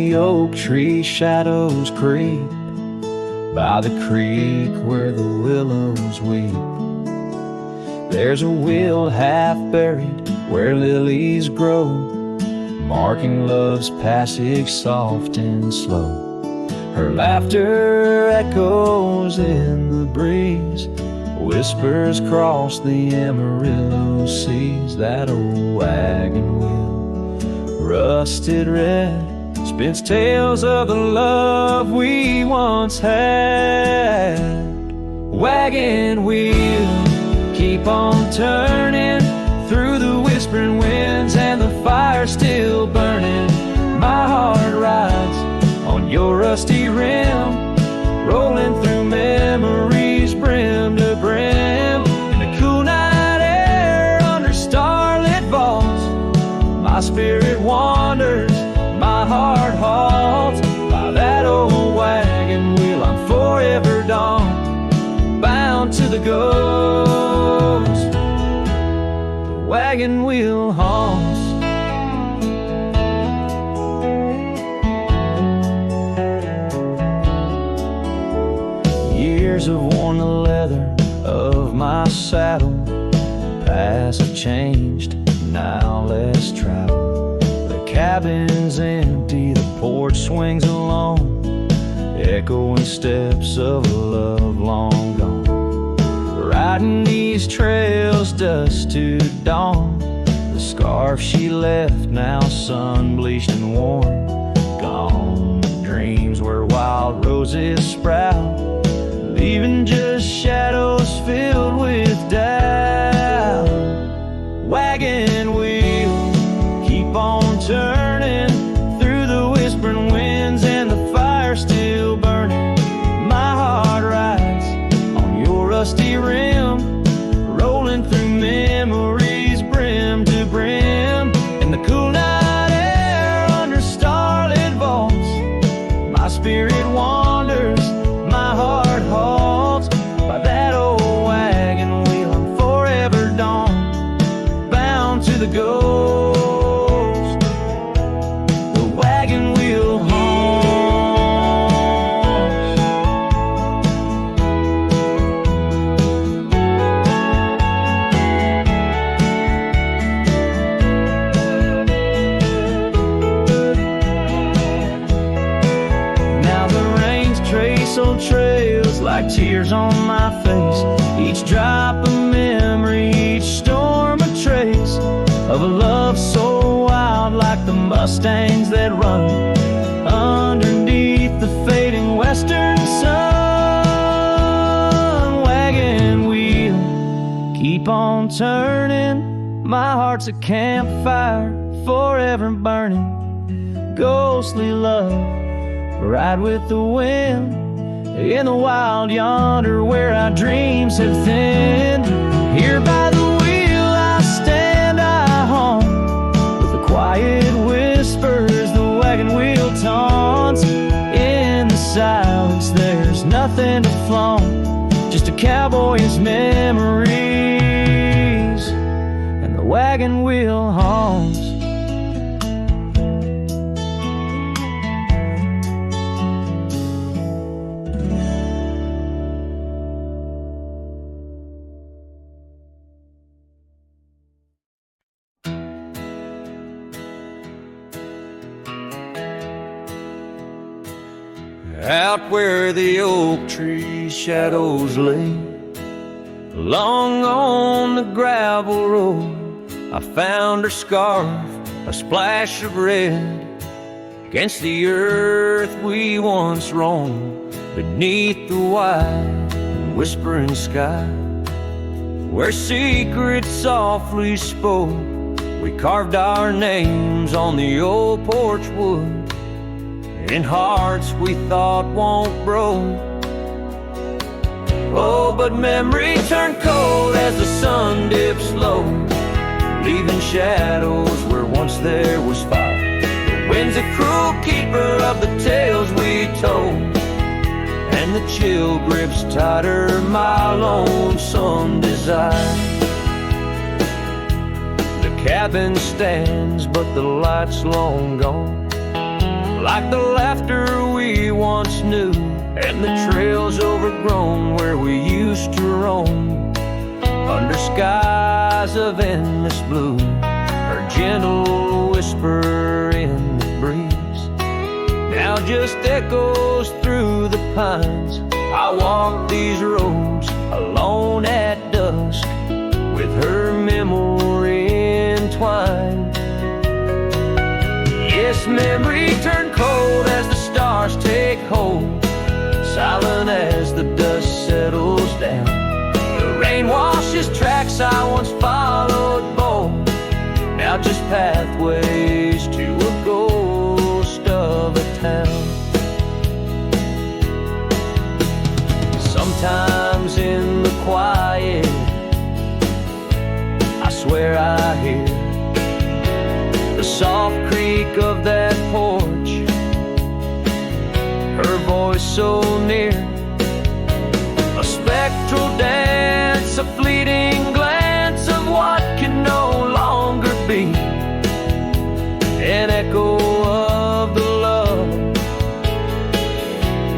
the oak tree shadows creep, by the creek where the willows weep. There's a wheel half buried where lilies grow, marking love's passage soft and slow. Her laughter echoes in the breeze, whispers cross the Amarillo seas. That old wagon wheel, rusted red, spins tales of the love we once had. Wagon wheel, keep on turning through the whispering winds, and the fire still burning. My heart rides on your rusty rim, rolling through memories brim to brim. In the cool night air under starlit vaults, my spirit wanders, my heart halts. By that old wagon wheel I'm forever dawned, bound to the ghost. The wagon wheel haunts. Years have worn the leather of my saddle, paths have changed, now let's travel. The cabin's empty, the porch swings alone, echoing steps of a love long gone. Riding these trails dusk to dawn, the scarf she left now sun-bleached and worn. Gone dreams where wild roses sprout, leaving just shadows filled with doubt. Wagon wheel, keep on turning through the whispering winds, and the fire still burning. My heart rides on your rusty rim, rolling through memories brim to brim. In the cool night air under starlit vaults, my spirit wanders, my heart halts. By that old wagon wheel I'm forever dawned, bound to the ghost. The wagon wheel haunts. Now the rains trace old trails like tears on my face, each drop a memory, each storm a trace of a love so wild, like the mustangs that run underneath the fading western sun. Wagon wheel, keep on turning, my heart's a campfire forever burning. Ghostly love, ride with the wind in the wild yonder where our dreams have thinned. Here by the wheel I stand, I haunt, with the quiet whispers the wagon wheel taunts. In the silence there's nothing to flaunt, just a cowboy's memories, and the wagon wheel haunts. Out where the oak tree shadows lay, along on the gravel road, I found her scarf, a splash of red, against the earth we once roamed, beneath the wide and whispering sky, where secrets softly spoke. We carved our names on the old porch wood, in hearts we thought won't grow. Oh, but memory turned cold as the sun dips low, leaving shadows where once there was fire. The wind's a cruel keeper of the tales we told, and the chill grips tighter my lonesome desire. The cabin stands, but the light's long gone, like the laughter we once knew, and the trails overgrown where we used to roam, under skies of endless blue. Her gentle whisper in the breeze now just echoes through the pines. I walk these roads alone at dusk, with her memory entwined. Yes, memory turned cold as the stars take hold, silent as the dust settles down. The rain washes tracks I once followed bold, now just pathways to a ghost of a town. Sometimes in the quiet, I swear I hear the soft creak of that porch, her voice so near, a spectral dance, a fleeting glance of what can no longer be, an echo of the love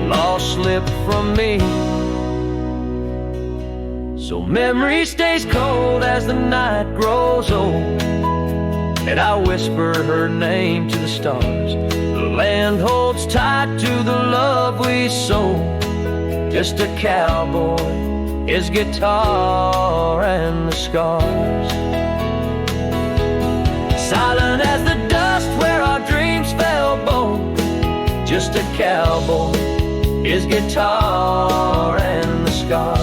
lost slip from me. So memory stays cold as the night grows old, and I whisper her name to the stars. The land holds tight to the love we sold, just a cowboy, his guitar and the scars. Silent as the dust where our dreams fell bold, just a cowboy, his guitar and the scars.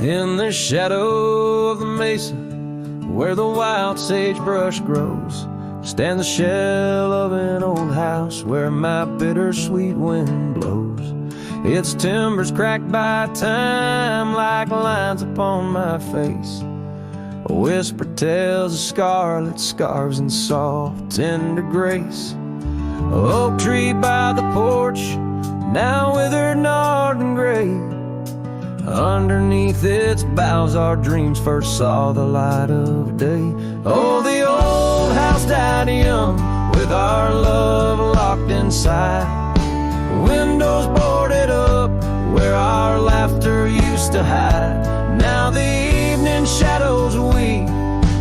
In the shadow of the mesa, where the wild sagebrush grows, stands the shell of an old house where my bittersweet wind blows. Its timbers cracked by time like lines upon my face. A whisper tells of scarlet scarves and soft tender grace. An oak tree by the porch, now withered, gnarled and gray. Underneath its boughs our dreams first saw the light of day. Oh, the old house died young, with our love locked inside. Windows boarded up where our laughter used to hide. Now the evening shadows weep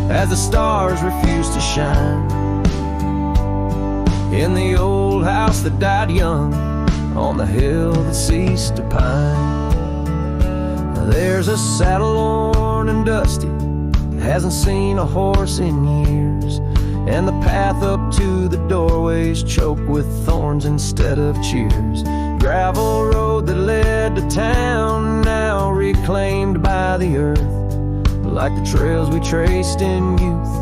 as the stars refuse to shine. In the old house that died young, on the hill that ceased to pine, there's a saddle worn and dusty, hasn't seen a horse in years, and the path up to the doorway's choked with thorns instead of cheers. Gravel road that led to town, now reclaimed by the earth, like the trails we traced in youth,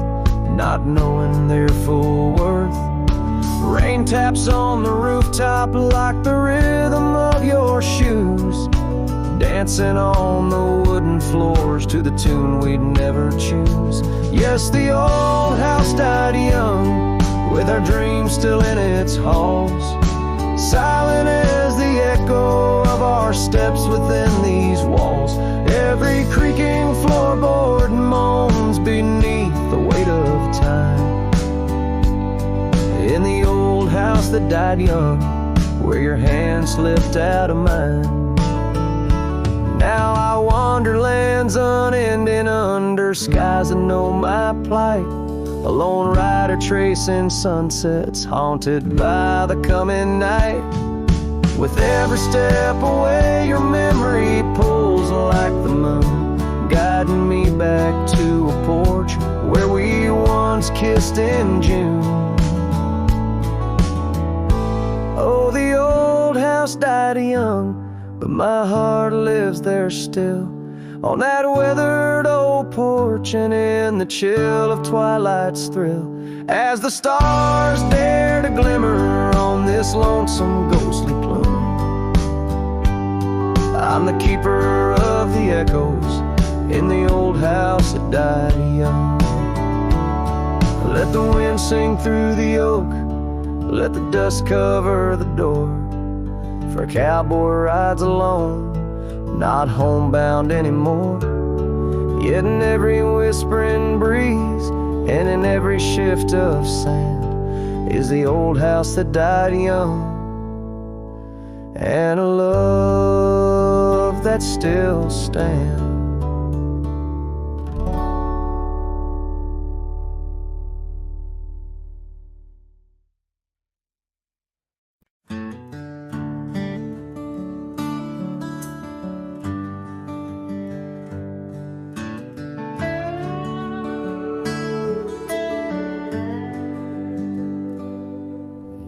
not knowing their full worth. Rain taps on the rooftop like the rhythm of your shoes, dancing on the wooden floors to the tune we'd never choose. Yes, the old house died young, with our dreams still in its halls, silent as the echo of our steps within these walls. Every creaking floorboard moans beneath the weight of time. In the old house that died young, where your hand slipped out of mine, now I wander lands unending under skies that know my plight. A lone rider tracing sunsets, haunted by the coming night. With every step away, your memory pulls like the moon, guiding me back to a porch where we once kissed in June. Oh, the old house died young, but my heart lives there still, on that weathered old porch and in the chill of twilight's thrill, as the stars dare to glimmer on this lonesome ghostly plume. I'm the keeper of the echoes in the old house that died young. Let the wind sing through the oak, let the dust cover the door. For a cowboy rides alone, not homebound anymore. Yet in every whispering breeze and in every shift of sand is the old house that died young, and a love that still stands.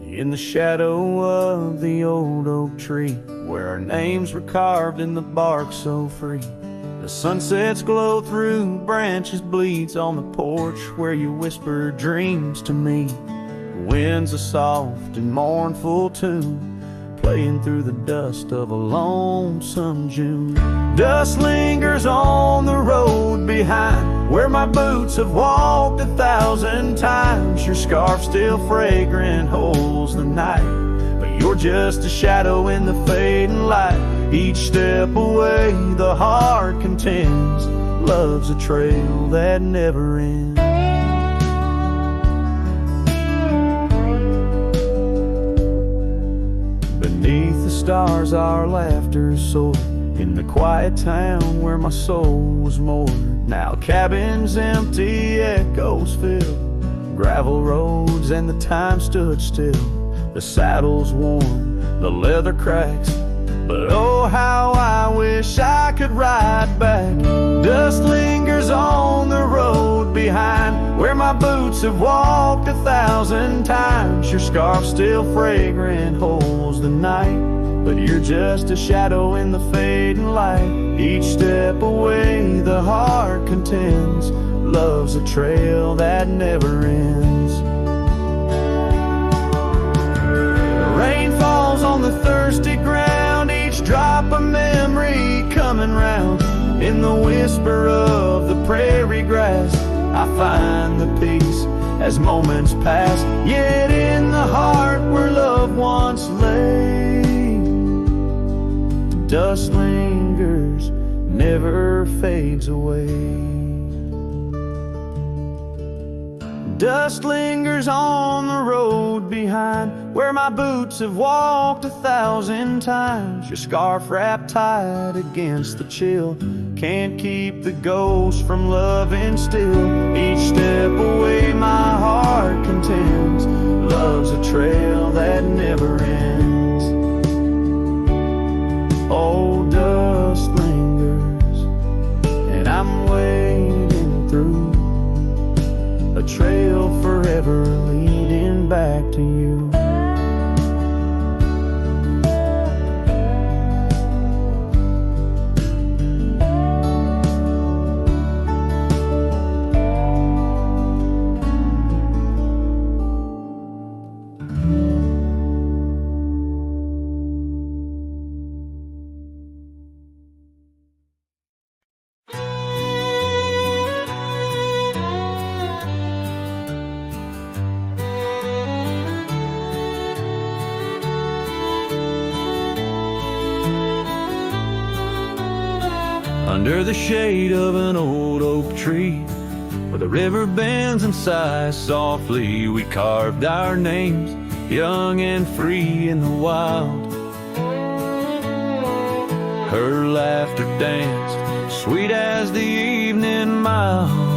In the shadow of the old oak tree, where our names were carved in the bark so free, the sunsets glow through branches, bleeds on the porch where you whisper dreams to me. The wind's a soft and mournful tune, playing through the dust of a lonesome June. Dust lingers on the road behind, where my boots have walked 1,000 times. Your scarf still fragrant holds the night, but you're just a shadow in the fading light. Each step away the heart contends, love's a trail that never ends. Beneath the stars our laughter soared, in the quiet town where my soul was moored. Now cabins empty, echoes fill, gravel roads and the time stood still. The saddle's worn, the leather cracks, but oh how I wish I could ride back. Dust lingers on the road behind, where my boots have walked 1,000 times. Your scarf still fragrant holds the night, but you're just a shadow in the fading light. Each step away the heart contends, love's a trail that never ends. The rain falls on the thirsty ground, each drop a memory coming round. In the whisper of the prairie grass I find the peace as moments pass. Yet in the heart where love once lay, dust lingers, never fades away. Dust lingers on the road behind, where my boots have walked 1,000 times. Your scarf wrapped tight against the chill, can't keep the ghost from loving still. Each step away my heart contends, love's a trail that never ends. Old dust lingers, and I'm wading through a trail forever leading back to you. Under the shade of an old oak tree, where the river bends and sighs softly, we carved our names, young and free in the wild. Her laughter danced, sweet as the evening mild.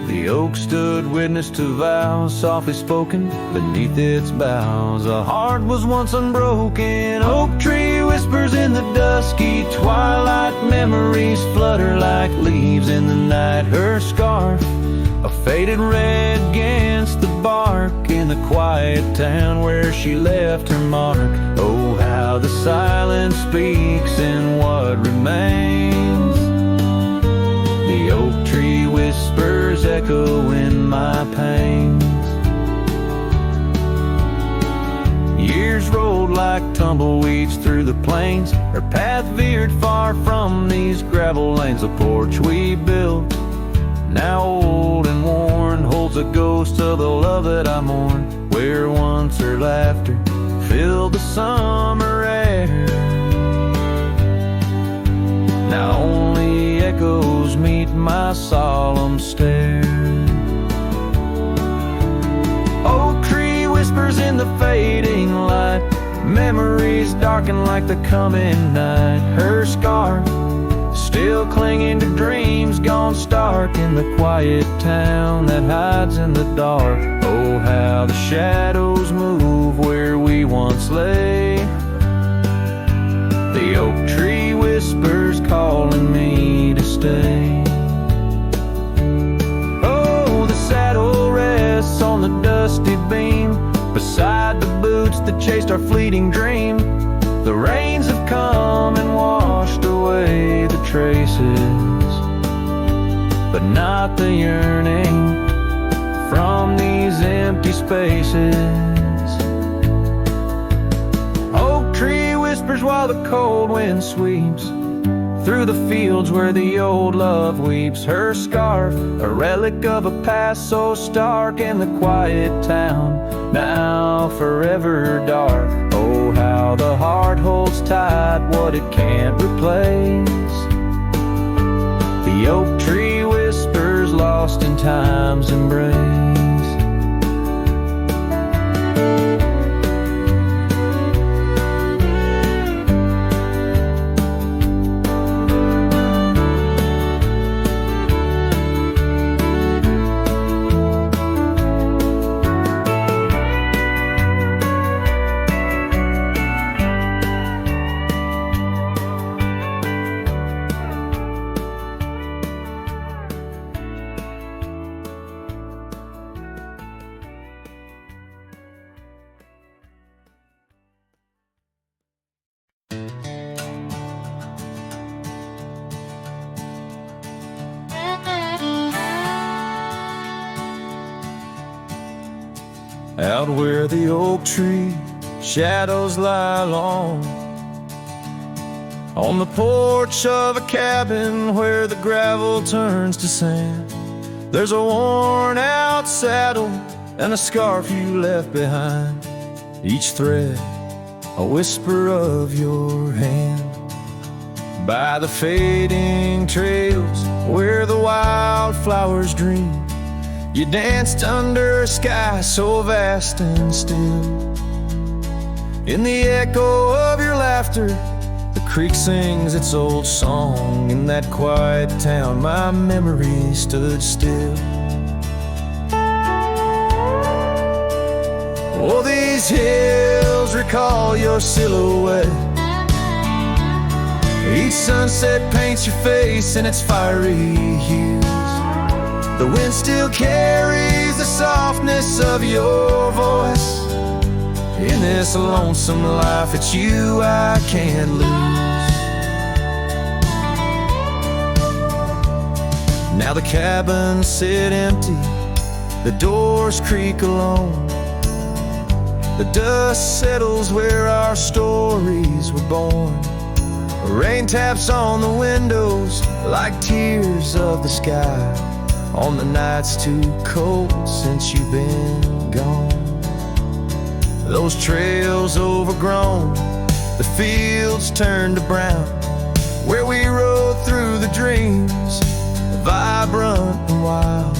The oak stood witness to vows softly spoken beneath its boughs. A heart was once unbroken. Oak tree whispers in the dusky twilight. Memories flutter like leaves in the night. Her scarf, a faded red against the bark, in the quiet town where she left her mark. Oh, how the silence speaks in what remains. The oak tree whispers echo in my pains. Years rolled like tumbleweeds through the plains. Her path veered far from these gravel lanes. The porch we built now old and worn, holds a ghost of the love that I mourn, where once her laughter filled the summer air. Now only echoes meet my solemn stare. Oak tree whispers in the fading light, memories darken like the coming night. Her scarf still clinging to dreams gone stark in the quiet town that hides in the dark. Oh, how the shadows move where we once lay. The oak tree whispers calling me to stay. Oh, the saddle rests on the dusty beam beside the boots that chased our fleeting dream. The rains have come and washed away the traces, but not the yearning from these empty spaces. Oak tree whispers while the cold wind sweeps through the fields where the old love weeps. Her scarf, a relic of a past so stark in the quiet town, now forever dark. Oh, how the heart holds tight what it can't replace. The oak tree whispers lost in time's embrace. Out where the oak tree shadows lie long, on the porch of a cabin where the gravel turns to sand, there's a worn out saddle and a scarf you left behind, each thread a whisper of your hand. By the fading trails where the wildflowers dream, you danced under a sky so vast and still. In the echo of your laughter, the creek sings its old song. In that quiet town, my memory stood still. Oh, these hills recall your silhouette. Each sunset paints your face in its fiery hues. The wind still carries the softness of your voice. In this lonesome life, it's you I can't lose. Now the cabins sit empty, the doors creak alone. The dust settles where our stories were born. Rain taps on the windows like tears of the sky, on the nights too cold since you've been gone. Those trails overgrown, the fields turned to brown, where we rode through the dreams, vibrant and wild.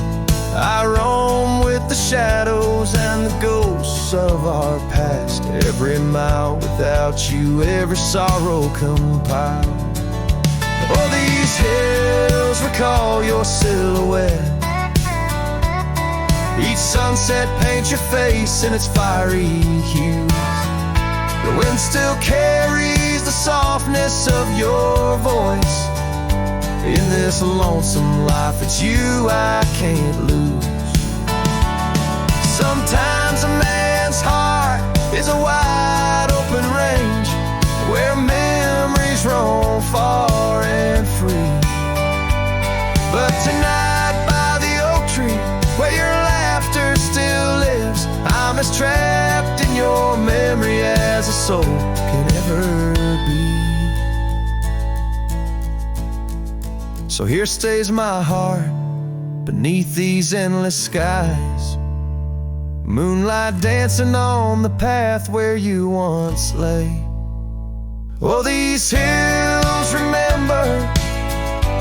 I roam with the shadows and the ghosts of our past. Every mile without you, every sorrow compiled. Oh, these hills recall your silhouette. Each sunset paints your face in its fiery hues. The wind still carries the softness of your voice. In this lonesome life, it's you I can't lose. Sometimes a man's heart is a wide open range where memories roam far and free. But tonight by the oak tree, where your laughter still lives, I'm as trapped in your memory as a soul can ever be. So here stays my heart beneath these endless skies. Moonlight dancing on the path where you once lay. Oh, these hills remember,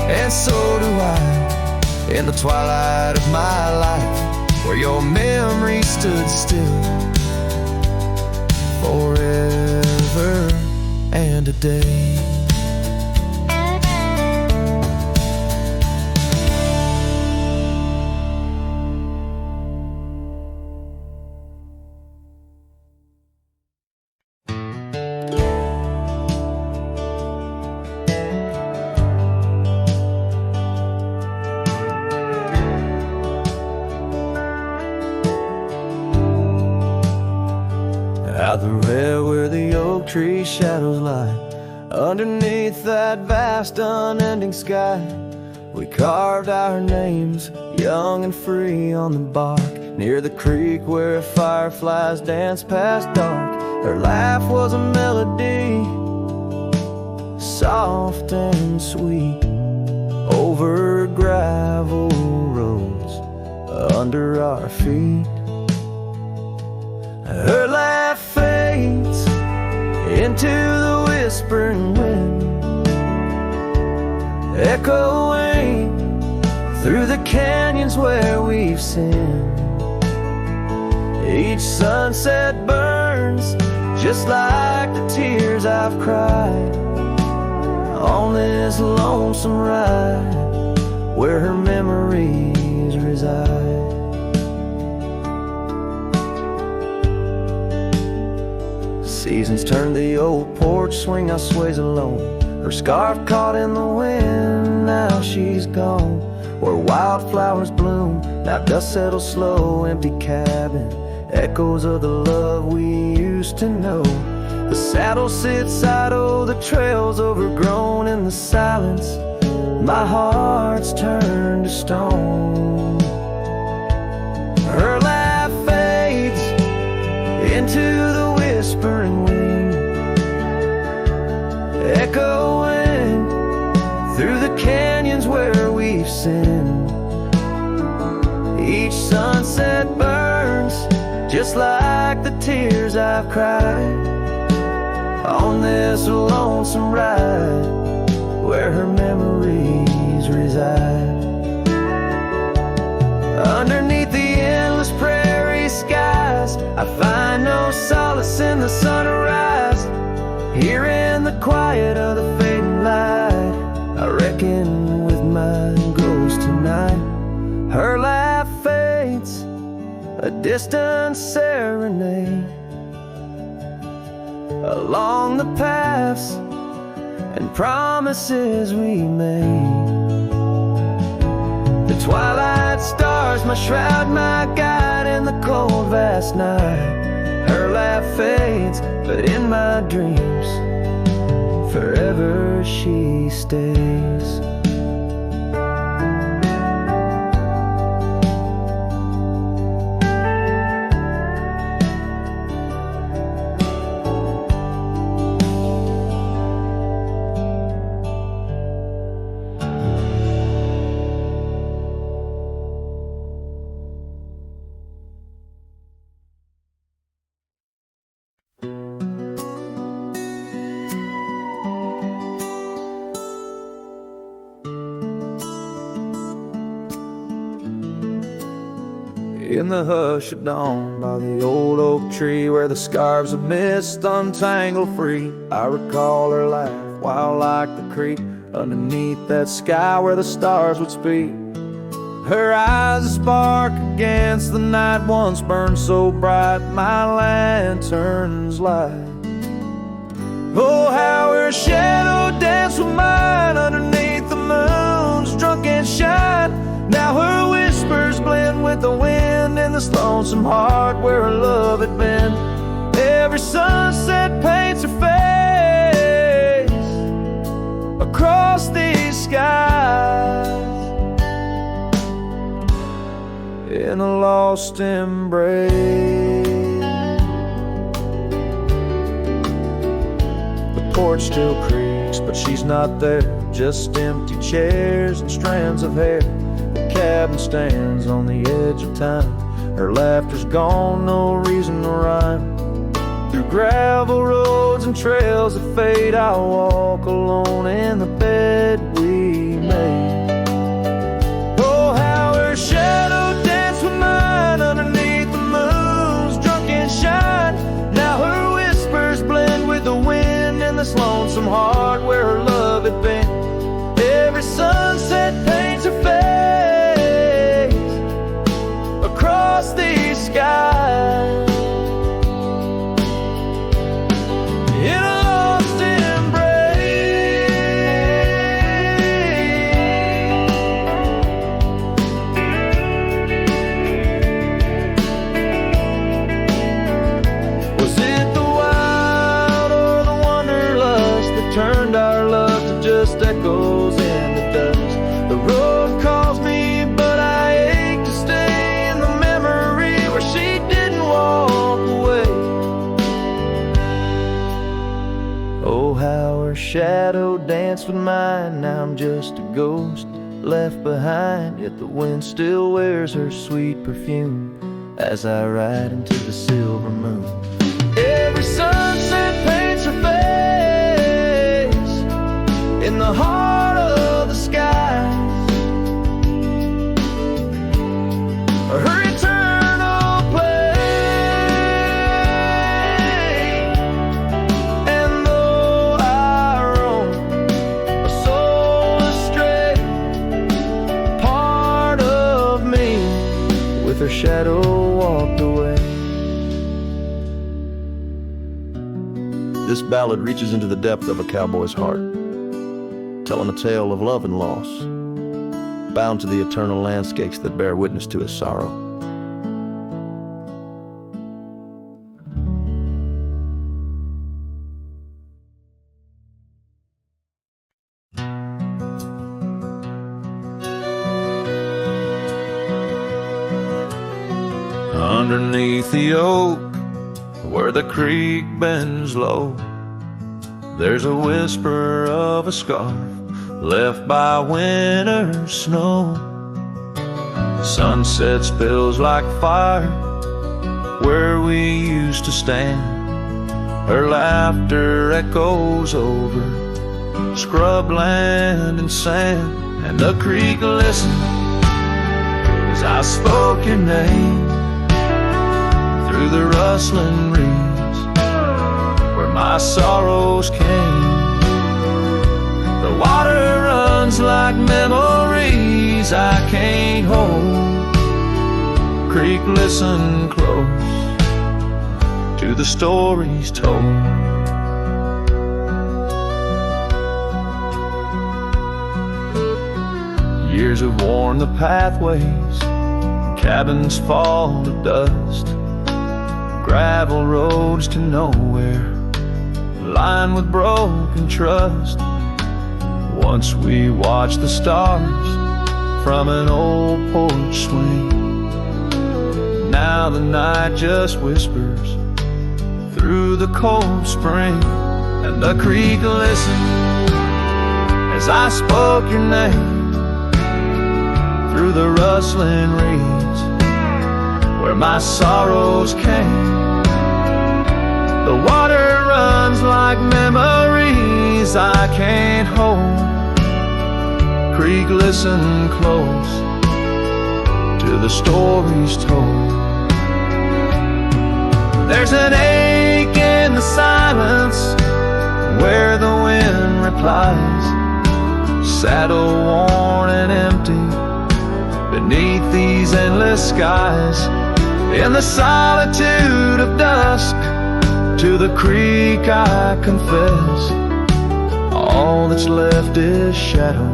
and so do I, in the twilight of my life, where your memory stood still forever and a day. Out the red where the oak tree shadows lie, underneath that vast unending sky, we carved our names, young and free, on the bark, near the creek where fireflies danced past dark. Her laugh was a melody, soft and sweet, over gravel roads under our feet. Her laugh fades into the whispering wind, echoing through the canyons where we've sinned. Each sunset burns just like the tears I've cried on this lonesome ride where her memories reside. Seasons turn the old porch swing, now sways alone. Her scarf caught in the wind, now she's gone. Where wildflowers bloom, now dust settles slow. Empty cabin, echoes of the love we used to know. The saddle sits idle, the trail's overgrown. In the silence, my heart's turned to stone. Her laugh fades into the whispering wind, echoing through the canyons where we've sinned. Each sunset burns just like the tears I've cried on this lonesome ride where her memories reside. Underneath the endless prairie skies, I find no solace in the sunrise. Here in the quiet of the fading light, I reckon with my ghost tonight. Her laugh fades, a distant serenade, along the paths and promises we made. The twilight stars, my shroud, my guide in the cold vast night. Her laugh fades, but in my dreams forever she stays. In the hush of dawn, by the old oak tree, where the scarves of mist untangle free, I recall her laugh, wild like the creek, underneath that sky where the stars would speak. Her eyes a spark against the night, once burned so bright my lantern's light. Oh, how her shadow danced with mine underneath the moon's drunken shine. Now her whispers blend with the wind in this lonesome heart where her love had been. Every sunset paints her face across these skies in a lost embrace. The porch still creaks, but she's not there. Just empty chairs and strands of hair. cabin stands on the edge of time. Her laughter's gone, no reason to rhyme. Through gravel roads and trails that fade, I'll walk alone in the bed we made. Oh, how her shadow danced with mine underneath the moon's drunken shine. Now her whispers blend with the wind in this lonesome heart where her love had been. Every sunset paints her face across these skies. In a lost embrace, was it the wild or the wanderlust that turned our love to just echoes in the dust? The road calls me, but I ache to stay in the memory where she didn't walk away. Oh, how her shadow danced with mine. Now I'm just a ghost left behind, yet the wind still wears her sweet perfume as I ride into the silver moon. Every sunset paints her face in the heart of the skies. Her eternal play. And though I roam a soul astray, part of me with her shadow walked away. This ballad reaches into the depth of a cowboy's heart, telling a tale of love and loss, bound to the eternal landscapes that bear witness to his sorrow. Underneath the oak, where the creek bends low, there's a whisper of a scarf left by winter's snow. The sunset spills like fire where we used to stand. Her laughter echoes over scrubland and sand. And the creek listened as I spoke your name through the rustling reeds where my sorrows came. The water runs like memories I can't hold. Creek, listen close to the stories told. Years have worn the pathways, cabins fall to dust, gravel roads to nowhere, lined with broken trust. Once we watched the stars from an old porch swing. Now the night just whispers through the cold spring. And the creek listened as I spoke your name through the rustling reeds where my sorrows came. The water runs like memories I can't hold. Creek, listen close to the stories told. There's an ache in the silence where the wind replies, saddle worn and empty beneath these endless skies. In the solitude of dusk, to the creek I confess, all that's left is shadow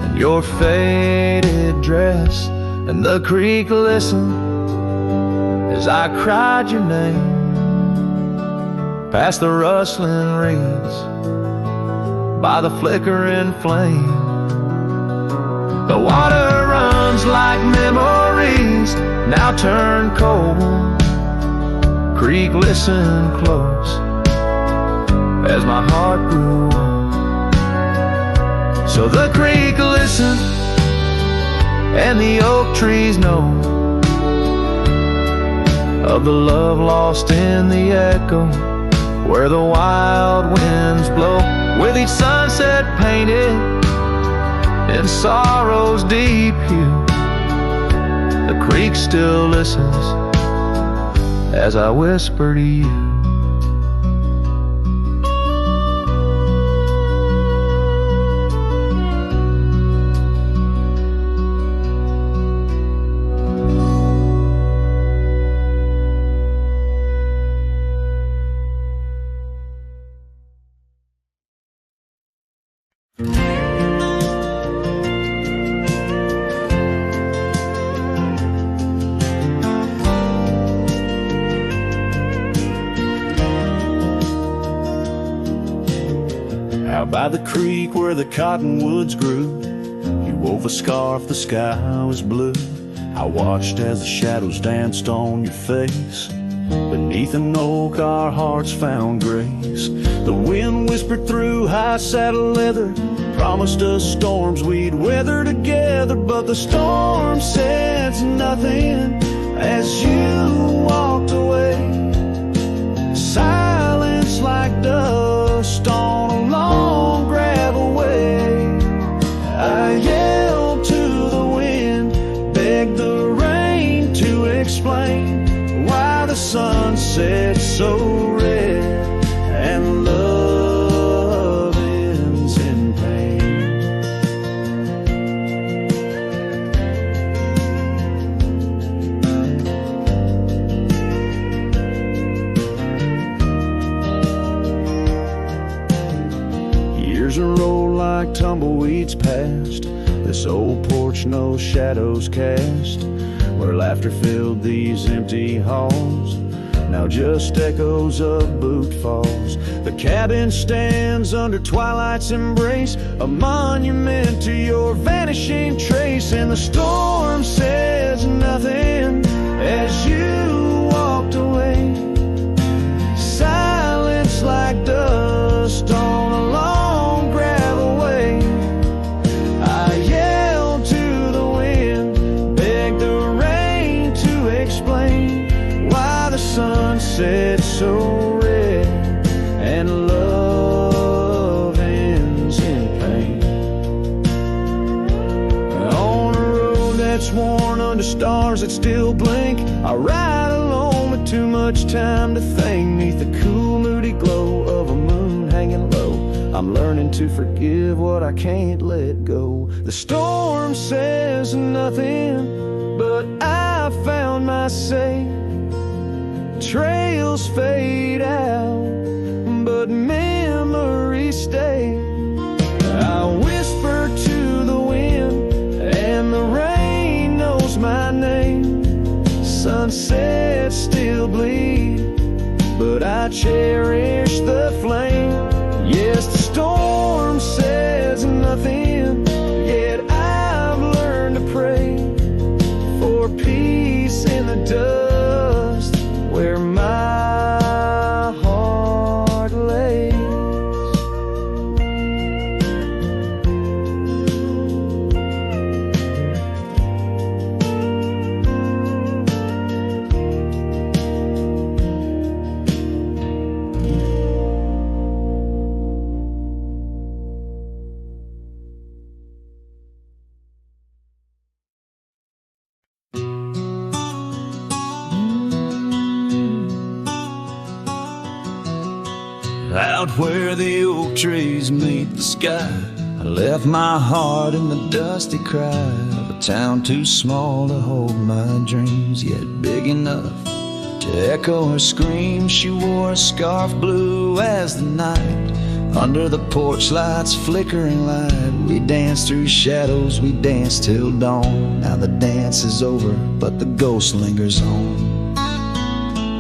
and your faded dress. And the creek listened as I cried your name past the rustling reeds by the flickering flame. The water runs like memories now turn cold. Creek, listen close as my heart grew old. So the creek listened and the oak trees know of the love lost in the echo where the wild winds blow, with each sunset painted in sorrow's deep hue. The creek still listens as I whisper to you. Out by the creek where the cottonwoods grew, you wove a scarf, the sky was blue. I watched as the shadows danced on your face. Beneath an oak our hearts found grace. The wind whispered through high saddle leather, promised us storms we'd weather together. But the storm said nothing as you walked away. Silence like dust on a long gravel way. I yelled to the wind, begged the rain to explain why the sun set so red and love ends in pain. Years roll like tumbleweeds past this old porch, no shadows cast, where laughter filled these empty halls, now just echoes of boot falls. The cabin stands under twilight's embrace, a monument to your vanishing trace. And the storm says nothing as you walked away. Silence like dust on a long gravel way. I yelled to the wind, begged the rain to explain why the sun set so red and love ends in pain. On a road that's worn under stars that still blink, I ride alone with too much time to think. Neath the cool moody glow of a moon hanging low, I'm learning to forgive what I can't let go. The storm says nothing, but I found my say. Trails fade out, but memories stay. I whisper to the wind, and the rain knows my name. Sunsets still bleed, but I cherish the flame. Yes, the storm says nothing, yet I've learned to pray for peace in the dust where my heart lays. Out where the oak trees meet the sky, I left my heart in the dusty cry of a town too small to hold my dreams, yet big enough to echo her scream. She wore a scarf blue as the night, under the porch lights flickering light. We danced through shadows, we danced till dawn. Now the dance is over, but the ghost lingers on.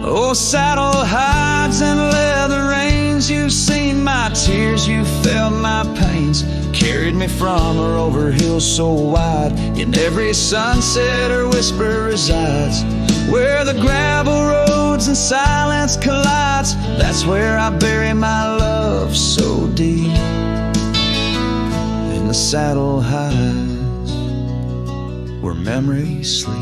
Oh, saddle hides and leather reins, you've seen my tears, you felt my pains. Carried me from her over hills so wide, in every sunset her whisper resides. Where the gravel roads and silence collides, that's where I bury my love so deep. And the saddle hides where memories sleep.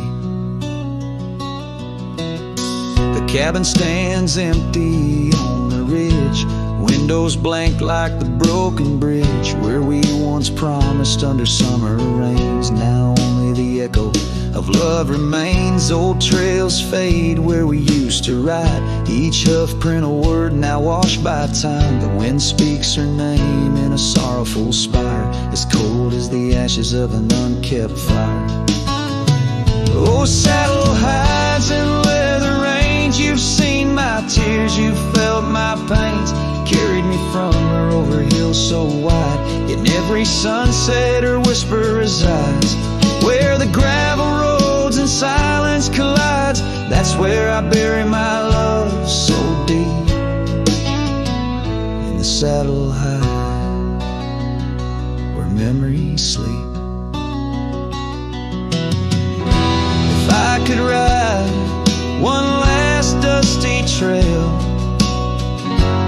The cabin stands empty on the ridge, windows blank like the broken bridge where we once promised under summer rains. Now only the echo of love remains. Old trails fade where we used to ride, each hoof print a word now washed by time. The wind speaks her name in a sorrowful spire, as cold as the ashes of an unkept fire. Oh, saddle hides and leather reins, you've seen my tears, you've felt my pains, carried me from her over hills so wide. In every sunset her whisper resides, where the gravel roads and silence collides. That's where I bury my love so deep, in the saddle hide where memories sleep. If I could ride one last dusty trail,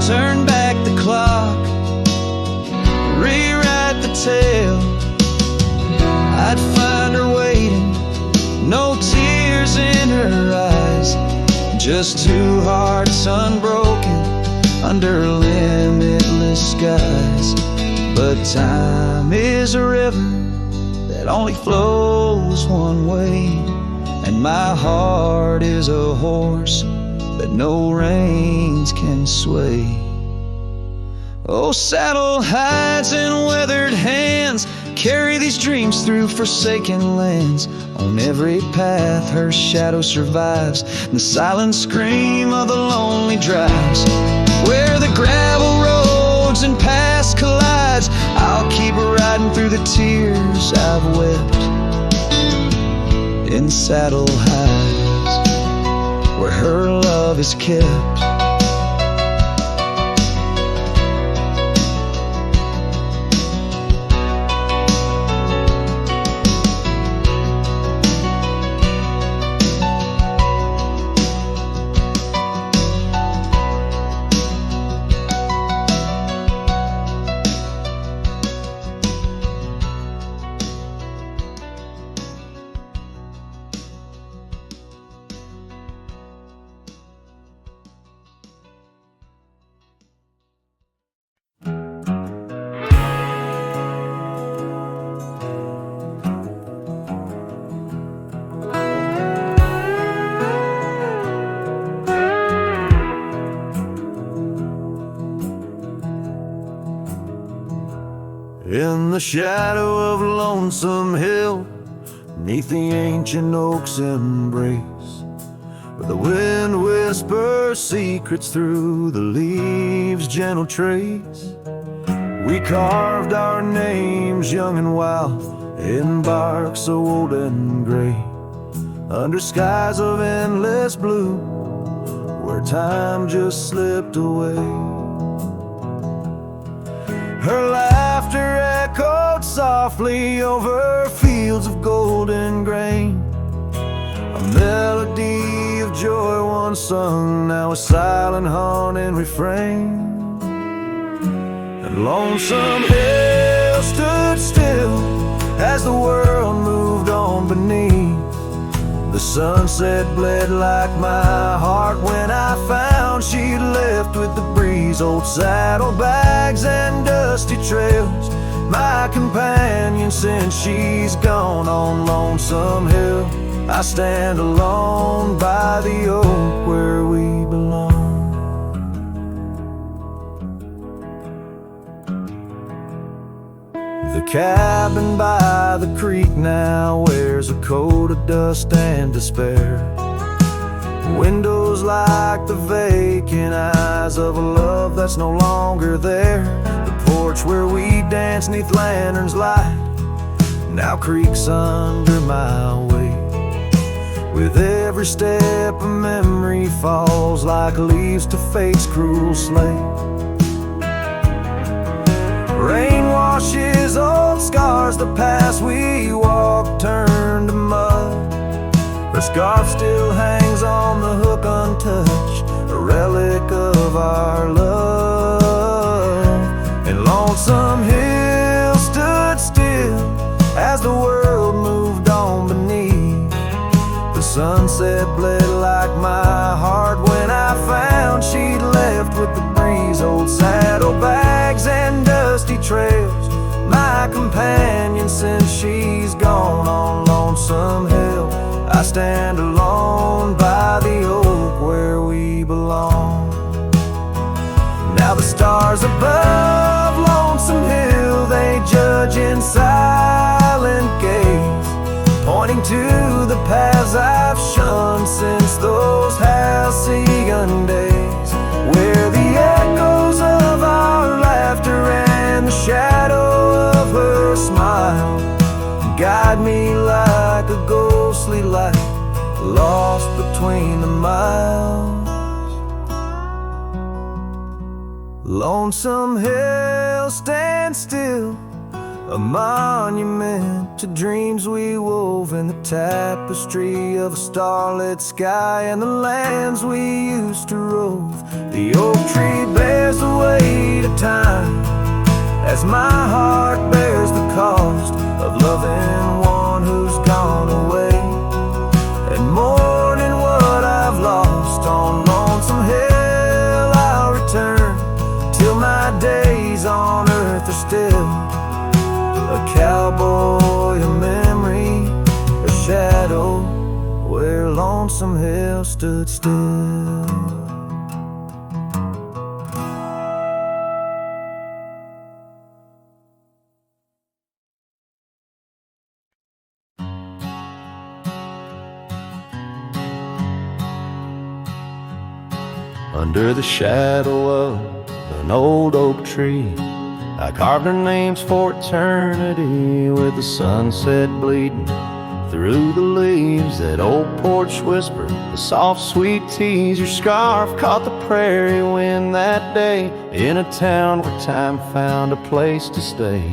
turn back the clock, rewrite the tale, I'd find her waiting, no tears in her eyes, just two hearts unbroken under limitless skies. But time is a river that only flows one way, and my heart is a horse that no reins can sway. Oh, saddle hides and weathered hands carry these dreams through forsaken lands. On every path her shadow survives, the silent scream of the lonely drives. Where the gravel roads and past collides, I'll keep riding through the tears I've wept in saddle hides where her love is kept. In the shadow of Lonesome Hill, 'neath the ancient oak's embrace, where the wind whispers secrets through the leaves' gentle trace, we carved our names young and wild in bark so old and gray, under skies of endless blue, where time just slipped away. Her laughter echoed softly over fields of golden grain, a melody of joy once sung, now a silent haunting refrain. And Lonesome Hill stood still as the world moved on beneath. The sunset bled like my heart when I found she'd left with the breeze. Old saddlebags and dusty trails, my companion since she's gone. On Lonesome Hill I stand alone by the oak where we belong. The cabin by the creek now wears a coat of dust and despair. Windows like the vacant eyes of a love that's no longer there. The porch where we danced 'neath lanterns light now creaks under my weight. With every step a memory falls like leaves to fate's cruel slate. Rain washes old scars, the past we walked turned to mud. Her scarf still hangs on the hook untouched, a relic of our love. And Lonesome Hill stood still as the world moved on beneath. left with the breeze, old saddlebags and dusty trails. My companion since she's gone on Lonesome Hill. I stand alone by the oak where we belong. Now the stars above Lonesome Hill, they judge in silent gaze, pointing to the paths I've shunned since those halcyon days, where the echoes of our laughter and the shadow of her smile guide me like a ghostly light lost between the miles. Lonesome Hill, stand still, a monument to dreams we wove in the tapestry of a starlit sky and the lands we used to rove. The oak tree bears the weight of time as my heart bears the cost of loving one who's gone away and mourning what I've lost. On Lonesome Hill I'll return till my days on earth are still a cowboy, a memory, a shadow where Lonesome Hill stood still. Under the shadow of an old oak tree, I carved our names for eternity, with the sunset bleeding through the leaves. That old porch whispered the soft sweet tease. Your scarf caught the prairie wind that day, in a town where time found a place to stay.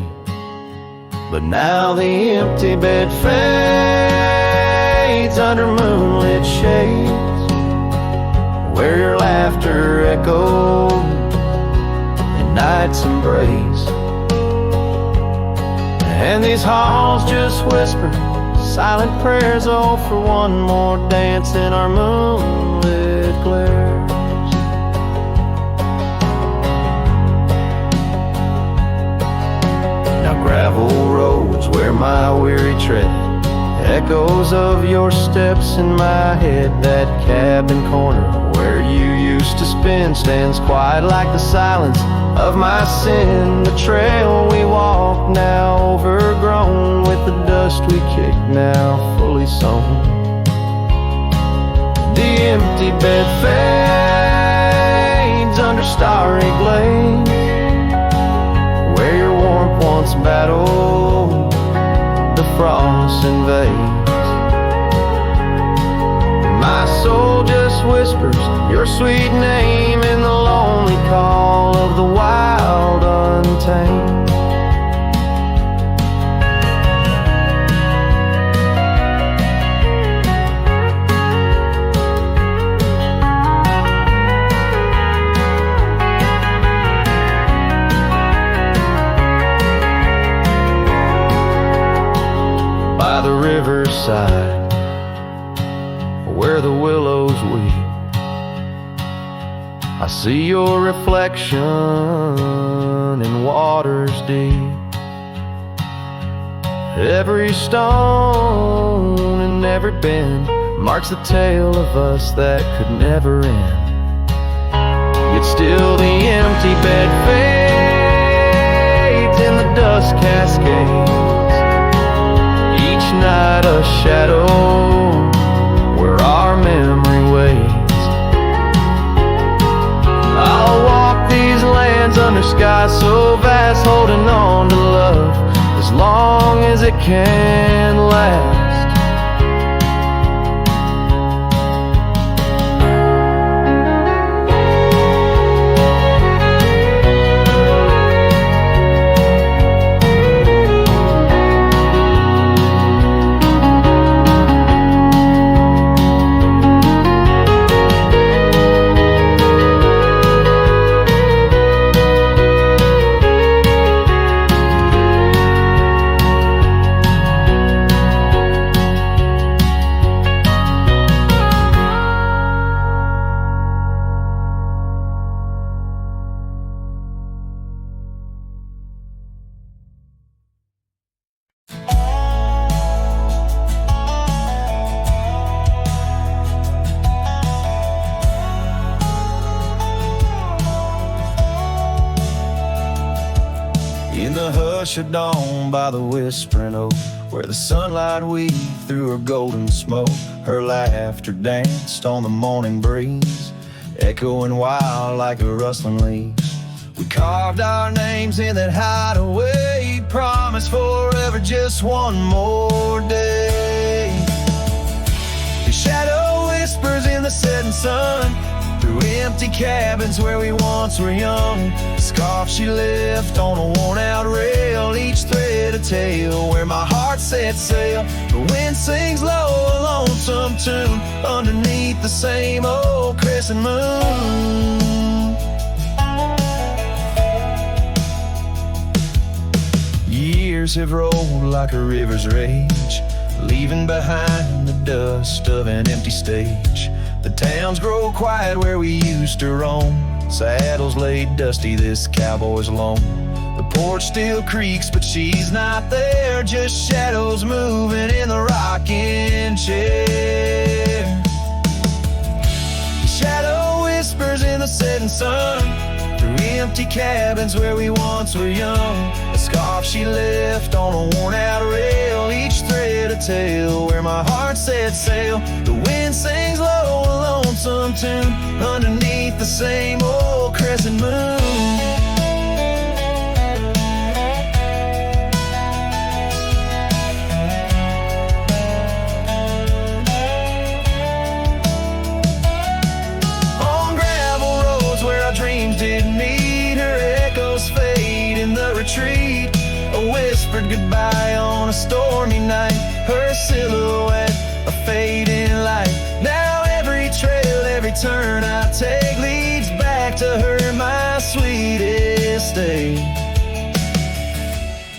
But now the empty bed fades under moonlit shades, where your laughter echoed in night's embrace. And these halls just whisper silent prayers, oh, for one more dance in our moonlit glares. Now gravel roads where my weary tread, echoes of your steps in my head. That cabin corner where you used to spend stands quiet like the silence of my sin. The trail we walk now overgrown, with the dust we kick now fully sown. The empty bed fades under starry glades, where your warmth once battled the frost invades. My soul just whispers your sweet name in the lonely call of the wild untamed. By the riverside, where the willows weep, I see your reflection in waters deep. Every stone and every bend marks the tale of us that could never end. Yet still the empty bed fades in the dust cascades, each night a shadow where our memory waits. I'll walk these lands under skies so vast, holding on to love as long as it can last. the hush of dawn by the whispering oak, where the sunlight weaved through her golden smoke. Her laughter danced on the morning breeze, echoing wild like a rustling leaves. We carved our names in that hideaway, promised forever just one more day. The shadow whispers in the setting sun, through empty cabins where we once were young. The scarf she left on a worn-out rail, each thread a tale where my heart set sail. The wind sings low, a lonesome tune underneath the same old crescent moon. Years have rolled like a river's rage, leaving behind the dust of an empty stage. The towns grow quiet where we used to roam, saddles laid dusty, this cowboy's alone. The porch still creaks, but she's not there, just shadows moving in the rocking chair. The shadow whispers in the setting sun, through empty cabins where we once were young. A scarf she left on a worn-out rail, each thread a tale where my heart set sail. The wind sings low, a lonesome tune underneath the same old crescent moon. Dreams didn't meet, her echoes fade in the retreat. A whispered goodbye on a stormy night, her silhouette a fading light. Now every trail, every turn I take leads back to her, my sweetest day.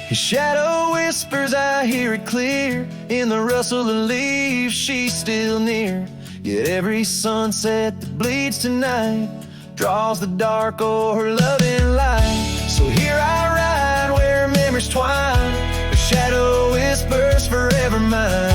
His shadow whispers, I hear it clear, in the rustle of leaves she's still near. Yet every sunset that bleeds tonight draws the dark o'er her loving light. So here I ride where memories twine, her shadow whispers forever mine.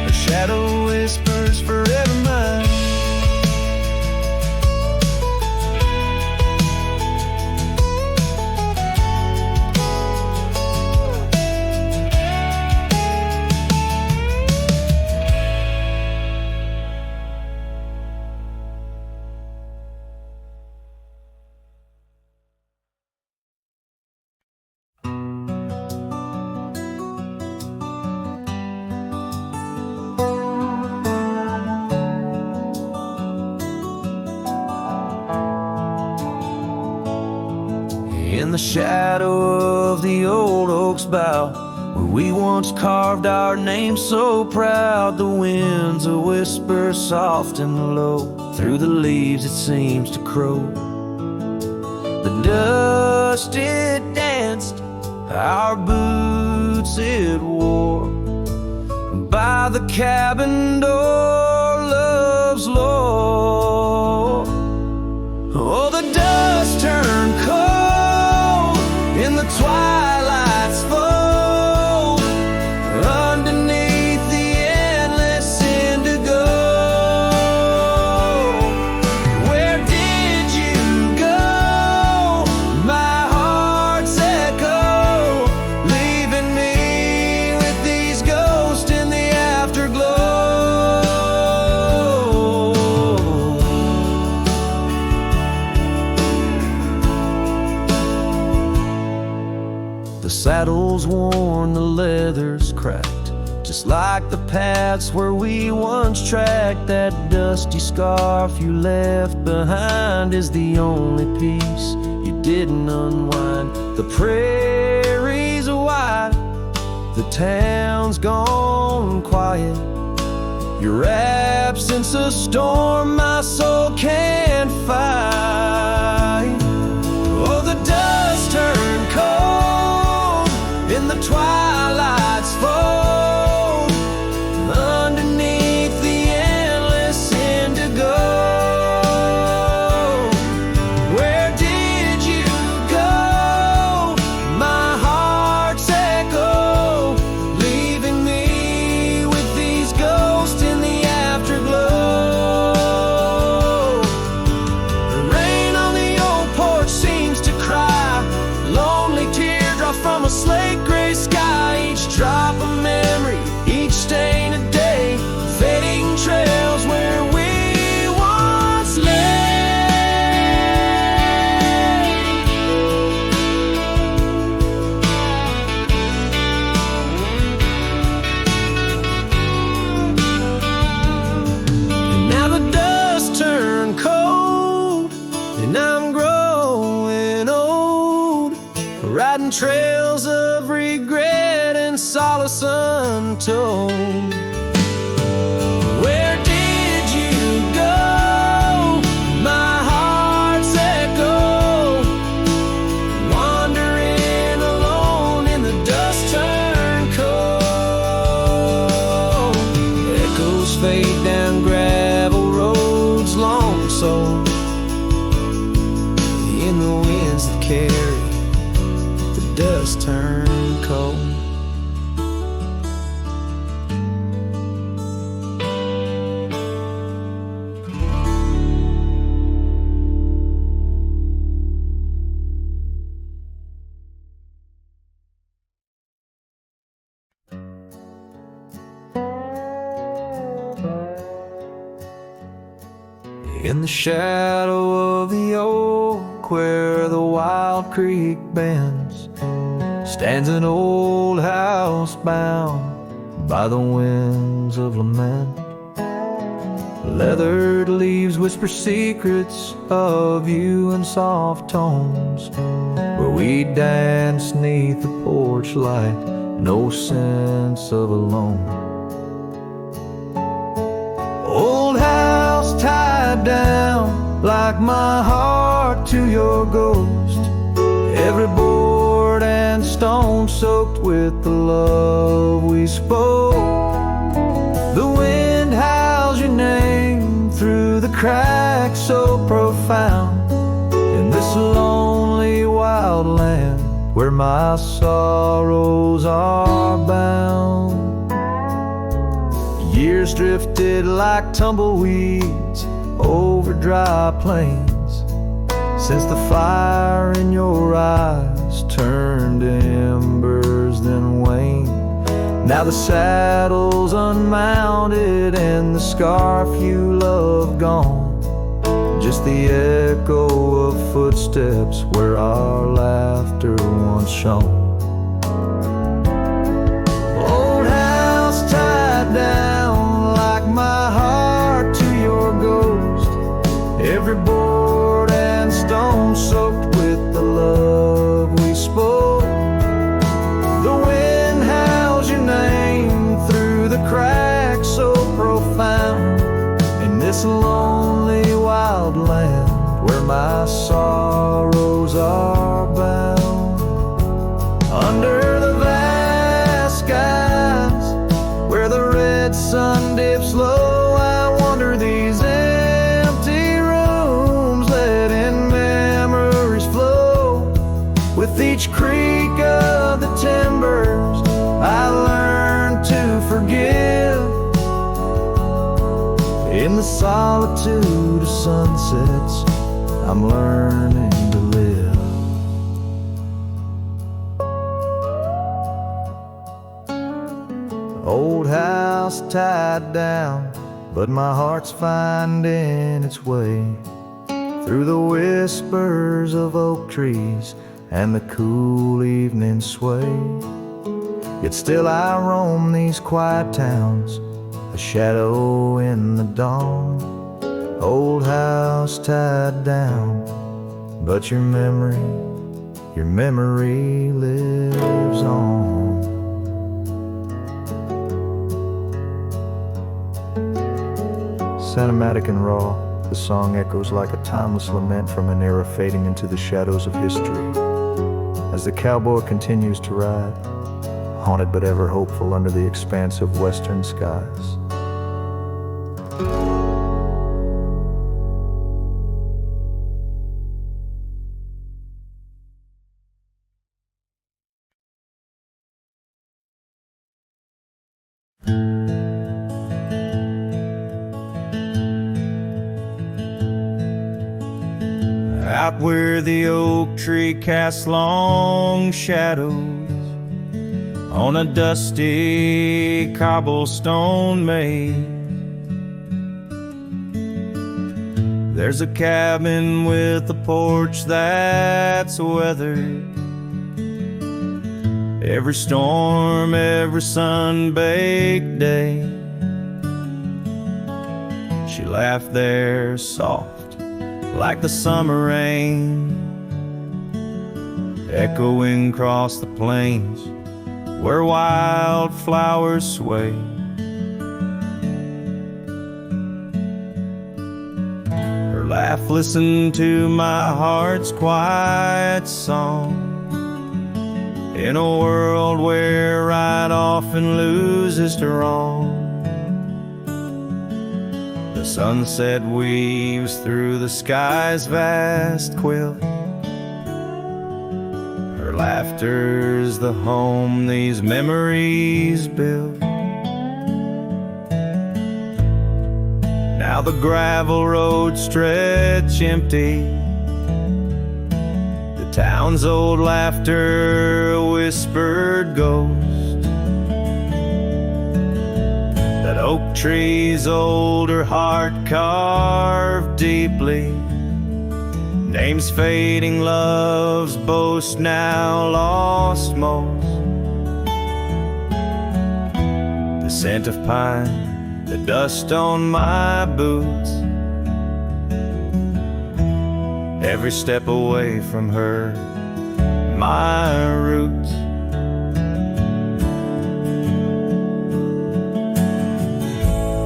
Her shadow whispers forever mine. In the shadow of the old oak's bough, where we once carved our names so proud, the wind's a whisper soft and low, through the leaves it seems to crow. The dust it danced, our boots it wore, by the cabin door love's lore. Oh, the dust turned cold in the twilight's fold, underneath the endless indigo. Where did you go? My heart's echo, leaving me with these ghosts in the afterglow. The saddle's worn, the leather's cracked, just like the paths where we once tracked. That dusty scarf you left behind is the only piece you didn't unwind. The prairie's wide, the town's gone quiet, your absence a storm my soul can't fight. Oh, the dust turned cold in the twilight's fold, underneath the endless indigo. Where did you go? My heart's echo, leaving me with these ghosts in the trails of regret and solace untold. Where did you go? My heart's echo, wandering alone in the dust turned cold. Echoes fade down gravel roads long sold, in the winds that carry the dust turned cold. In the shadow of the oak where the wild creek bends, stands an old house bound by the winds of lament. Leathered leaves whisper secrets of you in soft tones, where we dance 'neath the porch light, no sense of alone. Old house tied down like my heart to your ghost, every board and stone soaked with the love we spoke. The wind howls your name through the cracks so profound, in this lonely wild land where my sorrows are bound. Years drifted like tumbleweeds over dry plains, since the fire in your eyes turned to embers then waned. Now the saddle's unmounted and the scarf you love gone, just the echo of footsteps where our laughter once shone. Old house tied down like my heart to your ghost, every board and stone soaked with the love we spoke. The wind howls your name through the cracks so profound, in this lonely wild land where my sorrows are bound. Under the vast skies where the red sun dips low, I wander these empty rooms, letting memories flow. With each creak of the timbers I learn to forgive. In the solitude of sunsets I'm learning to live. Old house tied down, but my heart's finding its way through the whispers of oak trees and the cool evening sway. Yet still I roam these quiet towns, a shadow in the dawn. Old house tied down, but your memory lives on. Cinematic and raw, the song echoes like a timeless lament from an era fading into the shadows of history. As the cowboy continues to ride, haunted but ever hopeful under the expanse of western skies. Out where the oak tree casts long shadows on a dusty cobblestone maze, there's a cabin with a porch that's weathered. Every storm, every sun-baked day, she laughed there soft like the summer rain. echoing across the plains where wildflowers sway. Her laugh listened to my heart's quiet song, in a world where right often loses to wrong. The sunset weaves through the sky's vast quilt. Her laughter's the home these memories build. Now the gravel roads stretch empty, the town's old laughter a whispered ghost. That oak tree's older heart carved deeply, names fading, love's boast now lost most. The scent of pine, the dust on my boots, every step away from her, my roots.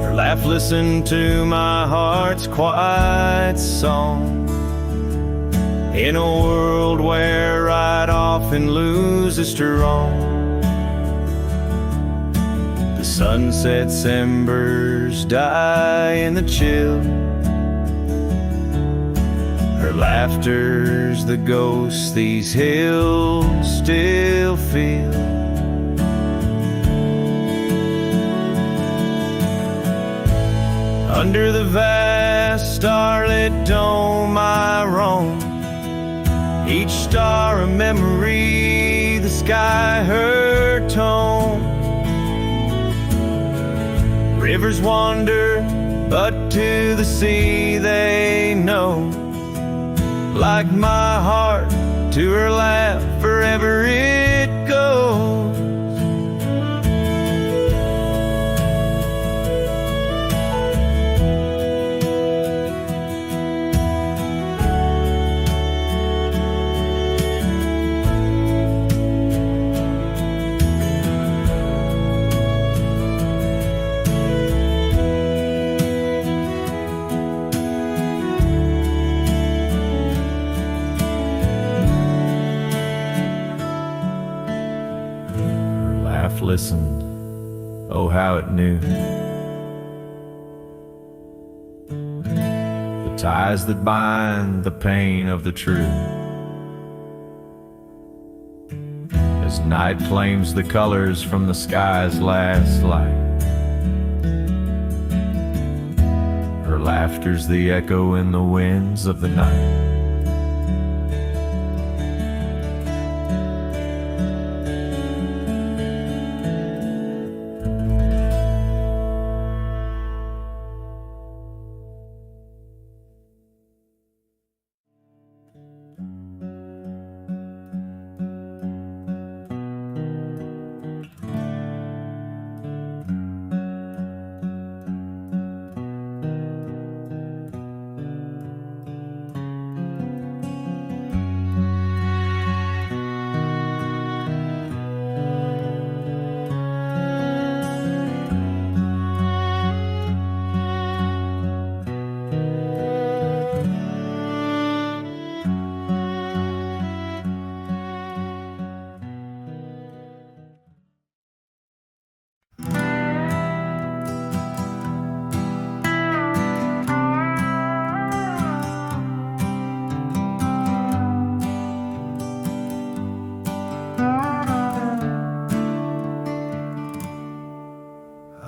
Her laugh listened to my heart's quiet song, in a world where right often loses to wrong. The sunset's embers die in the chill, her laughter's the ghost these hills still feel. Under the vast starlit dome I roam, each star a memory, the sky her tone. Rivers wander, but to the sea they know, like my heart to her laugh forever it goes. Listened, oh how it knew the ties that bind the pain of the true. As night claims the colors from the sky's last light, her laughter's the echo in the winds of the night.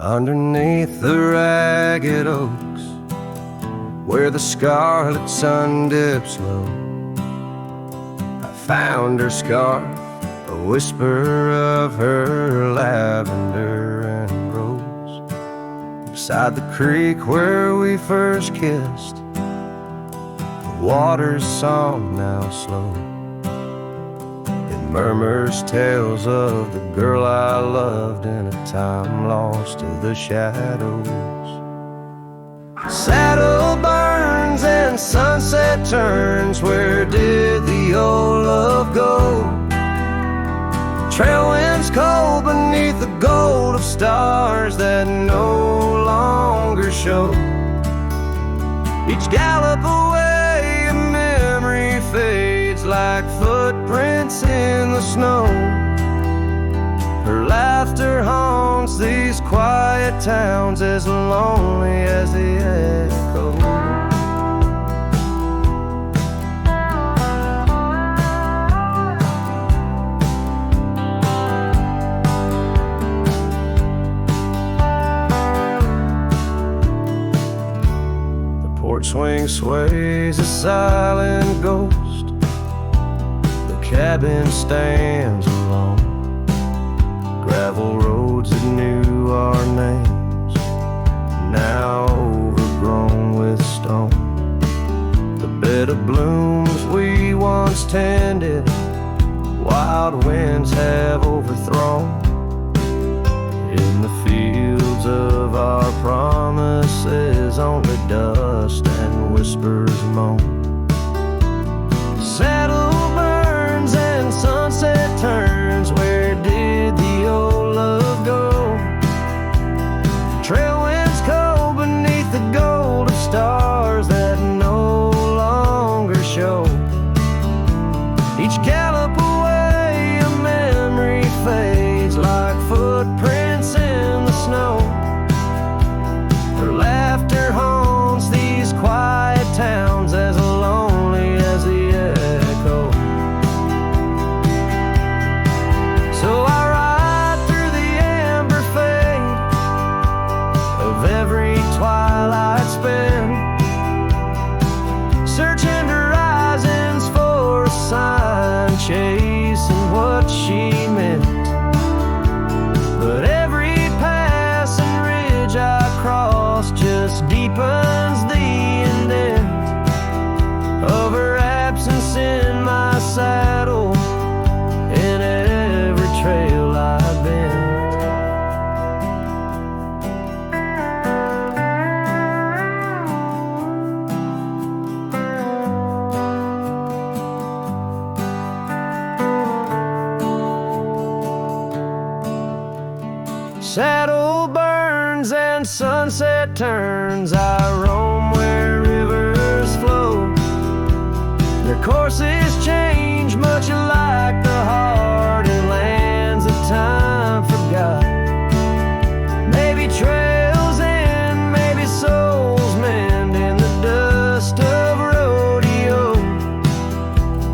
Underneath the ragged oaks, where the scarlet sun dips low, I found her scarf, a whisper of her lavender and rose. Beside the creek where we first kissed, the water's song now slow, it murmurs tales of the girl I loved in a time lost to the shadows. Saddle burns and sunset turns, where did the the old love go? Trail winds cold beneath the gold of stars that no longer show. Each gallop away a memory fades like footprints in the snow. Her laughter haunts these quiet towns as lonely as the echo. Swing sways a silent ghost. The cabin stands alone. Gravel roads that knew our names, now overgrown with stone. The bed of blooms we once tended, wild winds have overthrown. In the fields of our promises, only dust and whispers moan. Saddle burns and sunset turns. Where did the old love go? Trail winds cold beneath the gold of stars that no longer show. Each gallop away a memory fades like footprints in the snow. Her laughter haunts these quiet towns as lonely as the echo. So I ride through the amber fade of every twilight spent, searching horizons for a sign, chasing what she meant. But every pass and ridge I cross just deepens the indent of her absence in my saddle, in every trail I've been. Saddle burns and sunset turns. I roam where rivers flow. Their courses change, much like the heart in lands that time forgot. Maybe trails end, maybe souls mend in the dust of rodeo.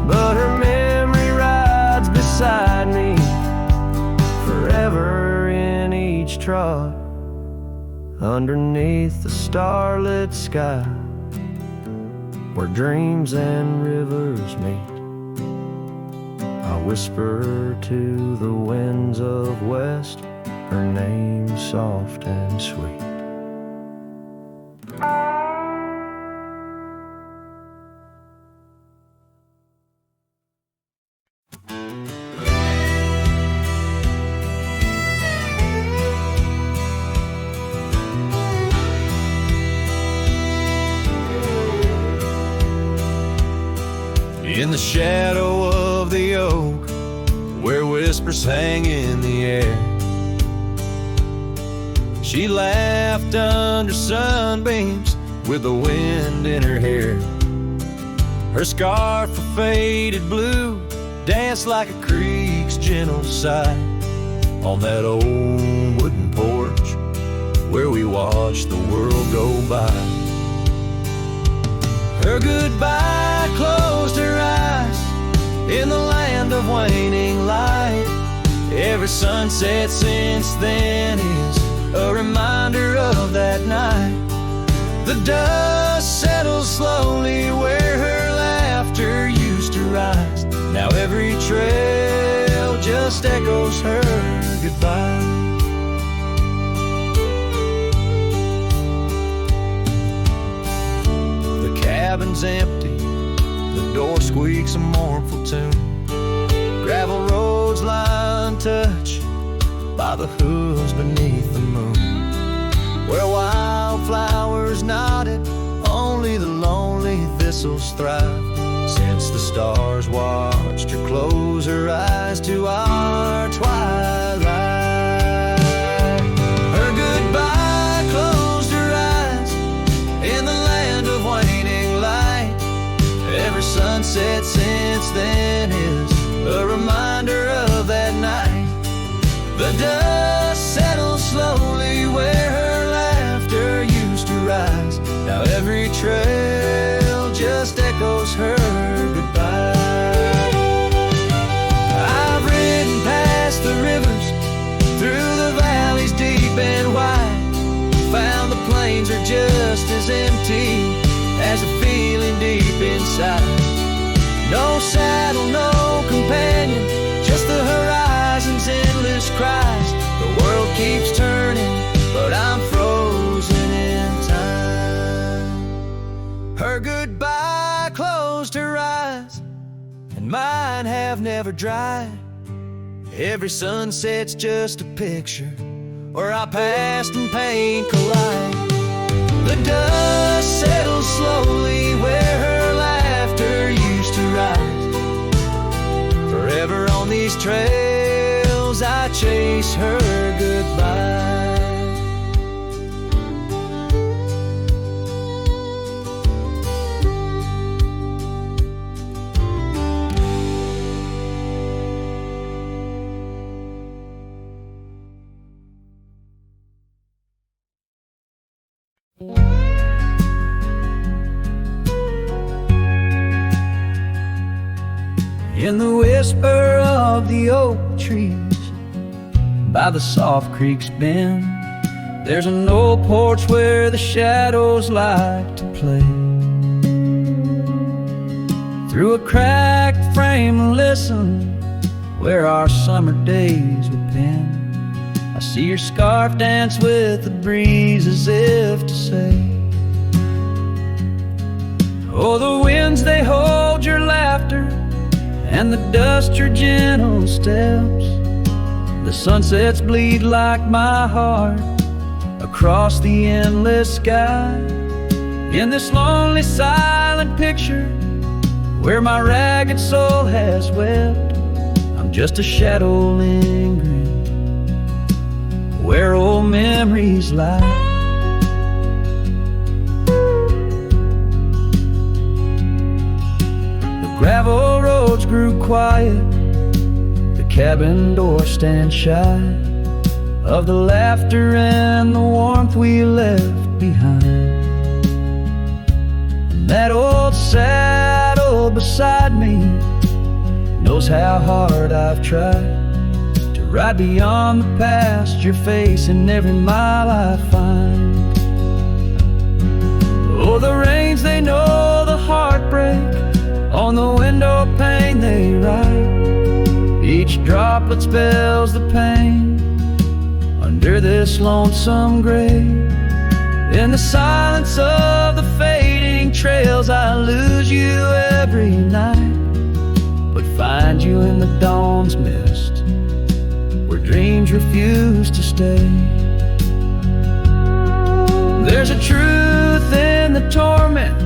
But her memory rides beside me forever in each trot, underneath the starlit sky, where dreams and rivers meet. I whisper to the winds of west, her name soft and sweet. In the shadow of the oak, where whispers hang in the air, she laughed under sunbeams with the wind in her hair. Her scarf of faded blue danced like a creek's gentle sigh on that old wooden porch where we watched the world go by. Her goodbye closed her eyes in the land of waning light. Every sunset since then is a reminder of that night. The dust settles slowly where her laughter used to rise. Now every trail just echoes her goodbye. The cabin's empty, the door squeaks a mournful tune. Gravel roads lie untouched by the hooves beneath the moon. Where wildflowers nodded, only the lonely thistles thrive. since the stars watched her close her eyes to our twilight. Her goodbye closed her eyes in the land of waning light. Every sunset since then is a reminder of that night. The dust settles slowly where her laughter used to rise. Now every trail just echoes her goodbye. I've ridden past the rivers, through the valleys deep and wide, found the plains are just as empty as a feeling deep inside. No saddle, no companion, just the horizon's endless cries. The world keeps turning, but I'm frozen in time. Her goodbye closed her eyes, and mine have never dried. Every sunset's just a picture where our past and pain collide. The dust settles slowly where her laughter used to rise. Forever on these trails I chase her goodbye. In the whisper of the oak trees by the soft creek's bend, there's an old porch where the shadows like to play. Through a cracked frame listen where our summer days were penned. I see your scarf dance with the breeze as if to say, oh, the winds they hold your laughter, and the dust your gentle steps. The sunsets bleed like my heart across the endless sky. In this lonely silent picture where my ragged soul has wept, I'm just a shadow lingering where old memories lie. Gravel roads grew quiet, the cabin door stands shy of the laughter and the warmth we left behind. And that old saddle beside me knows how hard I've tried to ride beyond the past you're facing every mile I find. Oh, the rains, they know the heartbreak, on the window pane they write. Each droplet spells the pain under this lonesome grave. In the silence of the fading trails I lose you every night, but find you in the dawn's mist where dreams refuse to stay. There's a truth in the torment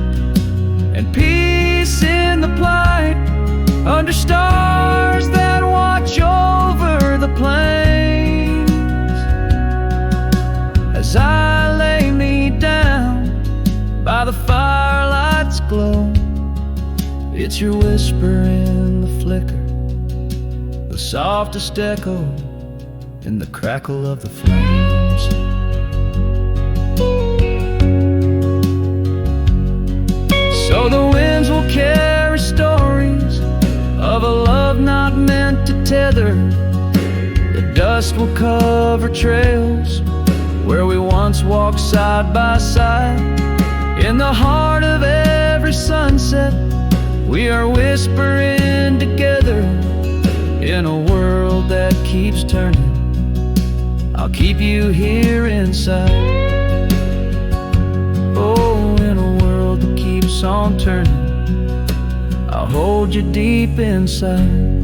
and peace in the plight, under stars that watch over the plains. As I lay me down by the firelight's glow, it's your whisper in the flicker, the softest echo in the crackle of the flames. So the winds will carry stories of a love not meant to tether. The dust will cover trails where we once walked side by side. In the heart of every sunset we are whispering together. In a world that keeps turning, I'll keep you here inside. Oh, in a world that keeps on turning, I'll hold you deep inside.